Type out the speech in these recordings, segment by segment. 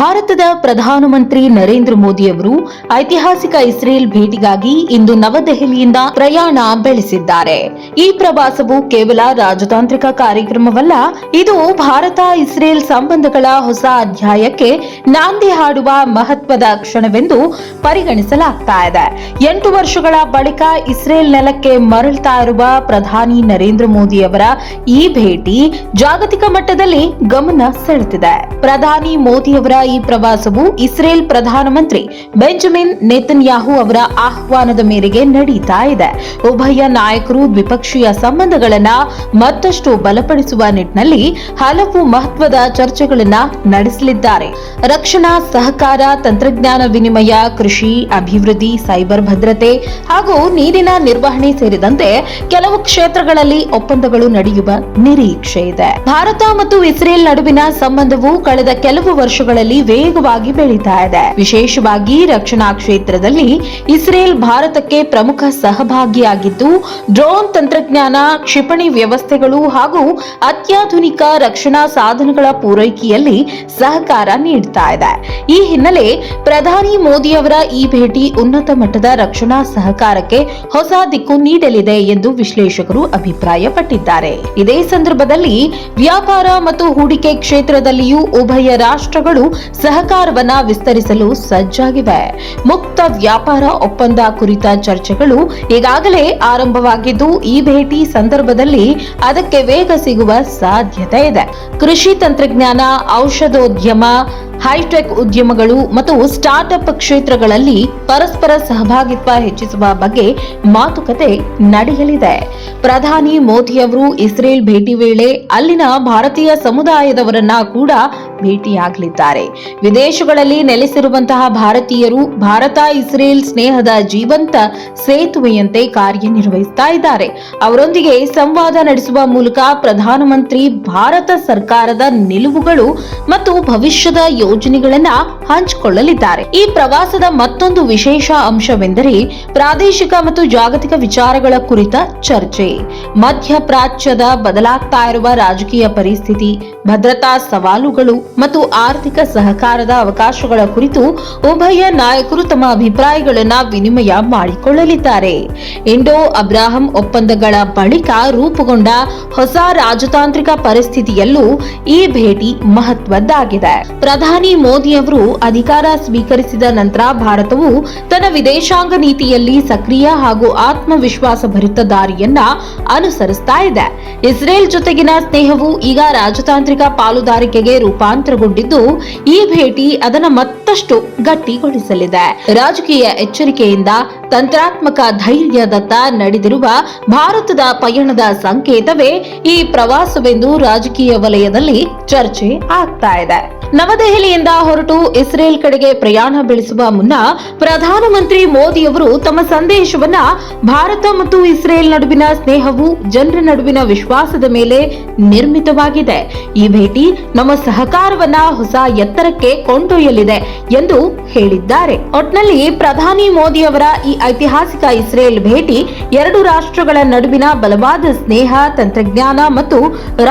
ಭಾರತದ ಪ್ರಧಾನಮಂತ್ರಿ ನರೇಂದ್ರ ಮೋದಿ ಅವರು ಐತಿಹಾಸಿಕ ಇಸ್ರೇಲ್ ಭೇಟಿಗಾಗಿ ಇಂದು ನವದೆಹಲಿಯಿಂದ ಪ್ರಯಾಣ ಬೆಳೆಸಿದ್ದಾರೆ. ಈ ಪ್ರವಾಸವು ಕೇವಲ ರಾಜತಾಂತ್ರಿಕ ಕಾರ್ಯಕ್ರಮವಲ್ಲ, ಇದು ಭಾರತ ಇಸ್ರೇಲ್ ಸಂಬಂಧಗಳ ಹೊಸ ಅಧ್ಯಾಯಕ್ಕೆ ನಾಂದಿ ಹಾಡುವ ಮಹತ್ವದ ಕ್ಷಣವೆಂದು ಪರಿಗಣಿಸಲಾಗ್ತಾ ಇದೆ. 8 ವರ್ಷಗಳ ಬಳಿಕ ಇಸ್ರೇಲ್ ನೆಲಕ್ಕೆ ಮರಳ್ತಾ ಇರುವ ಪ್ರಧಾನಿ ನರೇಂದ್ರ ಮೋದಿ ಅವರ ಈ ಭೇಟಿ ಜಾಗತಿಕ ಮಟ್ಟದಲ್ಲಿ ಗಮನ ಸೆಳೆದಿದೆ. ಪ್ರಧಾನಿ ಮೋದಿ ಅವರ ಈ ಪ್ರವಾಸವು ಇಸ್ರೇಲ್ ಪ್ರಧಾನಮಂತ್ರಿ ಬೆಂಜಮಿನ್ ನೇತನ್ಯಾಹು ಅವರ ಆಹ್ವಾನದ ಮೇರೆಗೆ ನಡೀತಾ ಇದೆ. ಉಭಯ ನಾಯಕರು ದ್ವಿಪಕ್ಷೀಯ ಸಂಬಂಧಗಳನ್ನ ಮತ್ತಷ್ಟು ಬಲಪಡಿಸುವ ನಿಟ್ಟಿನಲ್ಲಿ ಹಲವು ಮಹತ್ವದ ಚರ್ಚೆಗಳನ್ನ ನಡೆಸಲಿದ್ದಾರೆ. ರಕ್ಷಣಾ ಸಹಕಾರ, ತಂತ್ರಜ್ಞಾನ ವಿನಿಮಯ, ಕೃಷಿ, ಅಭಿವೃದ್ಧಿ, ಸೈಬರ್ ಭದ್ರತೆ ಹಾಗೂ ನೀರಿನ ನಿರ್ವಹಣೆ ಸೇರಿದಂತೆ ಕೆಲವು ಕ್ಷೇತ್ರಗಳಲ್ಲಿ ಒಪ್ಪಂದಗಳು ನಡೆಯುವ ನಿರೀಕ್ಷೆ ಇದೆ. ಭಾರತ ಮತ್ತು ಇಸ್ರೇಲ್ ನಡುವಿನ ಸಂಬಂಧವು ಕಳೆದ ಕೆಲವು ವರ್ಷಗಳಲ್ಲಿ ವೇಗವಾಗಿ ಬೆಳೀತಾ ಇದೆ. ವಿಶೇಷವಾಗಿ ರಕ್ಷಣಾ ಕ್ಷೇತ್ರದಲ್ಲಿ ಇಸ್ರೇಲ್ ಭಾರತಕ್ಕೆ ಪ್ರಮುಖ ಸಹಭಾಗಿಯಾಗಿದ್ದು, ಡ್ರೋನ್ ತಂತ್ರಜ್ಞಾನ, ಕ್ಷಿಪಣಿ ವ್ಯವಸ್ಥೆಗಳು ಹಾಗೂ ಅತ್ಯಾಧುನಿಕ ರಕ್ಷಣಾ ಸಾಧನಗಳ ಪೂರೈಕೆಯಲ್ಲಿ ಸಹಕಾರ ನೀಡುತ್ತಾ ಇದೆ. ಈ ಹಿನ್ನೆಲೆ ಪ್ರಧಾನಿ ಮೋದಿ ಅವರ ಈ ಭೇಟಿ ಉನ್ನತ ಮಟ್ಟದ ರಕ್ಷಣಾ ಸಹಕಾರಕ್ಕೆ ಹೊಸ ದಿಕ್ಕು ನೀಡಲಿದೆ ಎಂದು ವಿಶ್ಲೇಷಕರು ಅಭಿಪ್ರಾಯಪಟ್ಟಿದ್ದಾರೆ. ಇದೇ ಸಂದರ್ಭದಲ್ಲಿ ವ್ಯಾಪಾರ ಮತ್ತು ಹೂಡಿಕೆ ಕ್ಷೇತ್ರದಲ್ಲಿಯೂ ಉಭಯ ರಾಷ್ಟ್ರಗಳು ಸಹಕಾರವನ್ನ ವಿಸ್ತರಿಸಲು ಸಜ್ಜಾಗಿವೆ. ಮುಕ್ತ ವ್ಯಾಪಾರ ಒಪ್ಪಂದ ಕುರಿತ ಚರ್ಚೆಗಳು ಈಗಾಗಲೇ ಆರಂಭವಾಗಿದ್ದು, ಈ ಭೇಟಿ ಸಂದರ್ಭದಲ್ಲಿ ಅದಕ್ಕೆ ವೇಗ ಸಿಗುವ ಸಾಧ್ಯತೆ ಇದೆ. ಕೃಷಿ ತಂತ್ರಜ್ಞಾನ, ಔಷಧೋದ್ಯಮ, ಹೈಟೆಕ್ ಉದ್ಯಮಗಳು ಮತ್ತು ಸ್ಟಾರ್ಟ್ಅಪ್ ಕ್ಷೇತ್ರಗಳಲ್ಲಿ ಪರಸ್ಪರ ಸಹಭಾಗಿತ್ವ ಹೆಚ್ಚಿಸುವ ಬಗ್ಗೆ ಮಾತುಕತೆ ನಡೆಯಲಿದೆ. ಪ್ರಧಾನಿ ಮೋದಿ ಅವರು ಇಸ್ರೇಲ್ ಭೇಟಿ ವೇಳೆ ಅಲ್ಲಿನ ಭಾರತೀಯ ಸಮುದಾಯದವರನ್ನ ಕೂಡ ಭೇಟಿಯಾಗಲಿದ್ದಾರೆ. ವಿದೇಶಗಳಲ್ಲಿ ನೆಲೆಸಿರುವಂತಹ ಭಾರತೀಯರು ಭಾರತ ಇಸ್ರೇಲ್ ಸ್ನೇಹದ ಜೀವಂತ ಸೇತುವೆಯಂತೆ ಕಾರ್ಯನಿರ್ವಹಿಸ್ತಾ ಇದ್ದಾರೆ. ಅವರೊಂದಿಗೆ ಸಂವಾದ ನಡೆಸುವ ಮೂಲಕ ಪ್ರಧಾನಮಂತ್ರಿ ಭಾರತ ಸರ್ಕಾರದ ನಿಲುವುಗಳು ಮತ್ತು ಭವಿಷ್ಯದ ಯೋಜನೆಗಳನ್ನ ಹಂಚಿಕೊಳ್ಳಲಿದ್ದಾರೆ. ಈ ಪ್ರವಾಸದ ಮತ್ತೊಂದು ವಿಶೇಷ ಅಂಶವೆಂದರೆ ಪ್ರಾದೇಶಿಕ ಮತ್ತು ಜಾಗತಿಕ ವಿಚಾರಗಳ ಕುರಿತ ಚರ್ಚೆ. ಮಧ್ಯಪ್ರಾಚ್ಯದ ಬದಲಾಗ್ತಾ ಇರುವ ರಾಜಕೀಯ ಪರಿಸ್ಥಿತಿ, ಭದ್ರತಾ ಸವಾಲುಗಳು ಮತ್ತು ಆರ್ಥಿಕ ಸಹಕಾರದ ಅವಕಾಶಗಳ ಕುರಿತು ಉಭಯ ನಾಯಕರು ತಮ್ಮ ಅಭಿಪ್ರಾಯಗಳನ್ನು ವಿನಿಮಯ ಮಾಡಿಕೊಳ್ಳಲಿದ್ದಾರೆ. ಇಂಡೋ ಅಬ್ರಾಹಂ ಒಪ್ಪಂದಗಳ ಬಳಿಕ ರೂಪುಗೊಂಡ ಹೊಸ ರಾಜತಾಂತ್ರಿಕ ಪರಿಸ್ಥಿತಿಯಲ್ಲೂ ಈ ಭೇಟಿ ಮಹತ್ವದ್ದಾಗಿದೆ. ಪ್ರಧಾನಿ ಮೋದಿ ಅವರು ಅಧಿಕಾರ ಸ್ವೀಕರಿಸಿದ ನಂತರ ಭಾರತವು ತನ್ನ ವಿದೇಶಾಂಗ ನೀತಿಯಲ್ಲಿ ಸಕ್ರಿಯ ಹಾಗೂ ಆತ್ಮವಿಶ್ವಾಸ ಭರಿತ ದಾರಿಯನ್ನ ಅನುಸರಿಸ್ತಾ ಇದೆ. ಇಸ್ರೇಲ್ ಜೊತೆಗಿನ ಸ್ನೇಹವು ಈಗ ರಾಜತಾಂತ್ರಿಕ ಪಾಲುದಾರಿಕೆಗೆ ರೂಪಾಂತರಗೊಂಡಿದ್ದು, ಈ ಭೇಟಿ ಅದನ್ನು ಮತ್ತಷ್ಟು ಗಟ್ಟಿಗೊಳಿಸಲಿದೆ. ರಾಜಕೀಯ ಎಚ್ಚರಿಕೆಯಿಂದ ತಂತ್ರಾತ್ಮಕ ಧೈರ್ಯದತ್ತ ನಡೆದಿರುವ ಭಾರತದ ಪಯಣದ ಸಂಕೇತವೇ ಈ ಪ್ರವಾಸವೆಂದು ರಾಜಕೀಯ ವಲಯದಲ್ಲಿ ಚರ್ಚೆ ಆಗ್ತಾ ಇದೆ. ನವದೆಹಲಿಯಿಂದ ಹೊರಟು ಇಸ್ರೇಲ್ ಕಡೆಗೆ ಪ್ರಯಾಣ ಬೆಳೆಸುವ ಮುನ್ನ ಪ್ರಧಾನಮಂತ್ರಿ ಮೋದಿ ಅವರು ತಮ್ಮ ಸಂದೇಶವನ್ನ ಭಾರತ ಮತ್ತು ಇಸ್ರೇಲ್ ನಡುವಿನ ಸ್ನೇಹವು ಜನರ ನಡುವಿನ ವಿಶ್ವಾಸದ ಮೇಲೆ ನಿರ್ಮಿತವಾಗಿದೆ. ಈ ಭೇಟಿ ನಮ್ಮ ಸಹಕಾರವನ್ನ ಹೊಸ ಎತ್ತರಕ್ಕೆ ಕೊಂಡೊಯ್ಯಲಿದೆ ಎಂದು ಹೇಳಿದ್ದಾರೆ. ಒಟ್ನಲ್ಲಿ ಪ್ರಧಾನಿ ಮೋದಿ ಅವರ ಈ ಐತಿಹಾಸಿಕ ಇಸ್ರೇಲ್ ಭೇಟಿ ಎರಡು ರಾಷ್ಟ್ರಗಳ ನಡುವಿನ ಬಲವಾದ ಸ್ನೇಹ, ತಂತ್ರಜ್ಞಾನ ಮತ್ತು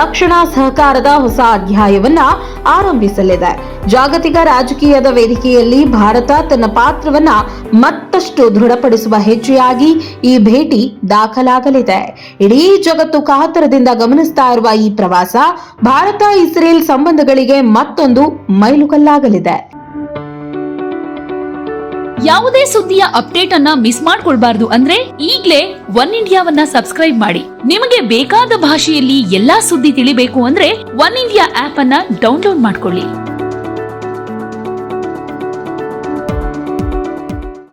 ರಕ್ಷಣಾ ಸಹಕಾರದ ಹೊಸ ಅಧ್ಯಾಯವನ್ನ ಆರಂಭಿಸಲಿದೆ. ಜಾಗತಿಕ ರಾಜಕೀಯದ ವೇದಿಕೆಯಲ್ಲಿ ಭಾರತ ತನ್ನ ಪಾತ್ರವನ್ನ ಮತ್ತಷ್ಟು ದೃಢಪಡಿಸುವ ಹೆಜ್ಜೆಯಾಗಿ ಈ ಭೇಟಿ ದಾಖಲಾಗಲಿದೆ. ಇಡೀ ಜಗತ್ತು ಕಾತರದಿಂದ ಗಮನಿಸ್ತಾ ಇರುವ ಈ ಪ್ರವಾಸ ಭಾರತ ಇಸ್ರೇಲ್ ಸಂಬಂಧಗಳಿಗೆ ಮತ್ತೊಂದು ಮೈಲುಗಲ್ಲಾಗಲಿದೆ. ಯಾವುದೇ ಸುದ್ದಿಯ ಅಪ್ಡೇಟ್ ಅನ್ನ ಮಿಸ್ ಮಾಡ್ಕೊಳ್ಬಾರ್ದು ಅಂದ್ರೆ ಈಗ್ಲೇ ಒನ್ ಇಂಡಿಯಾವನ್ನ ಸಬ್ಸ್ಕ್ರೈಬ್ ಮಾಡಿ. ನಿಮಗೆ ಬೇಕಾದ ಭಾಷೆಯಲ್ಲಿ ಎಲ್ಲಾ ಸುದ್ದಿ ತಿಳಿಬೇಕು ಅಂದ್ರೆ ಒನ್ ಇಂಡಿಯಾ ಆಪ್ ಅನ್ನ ಡೌನ್ಲೋಡ್ ಮಾಡ್ಕೊಳ್ಳಿ.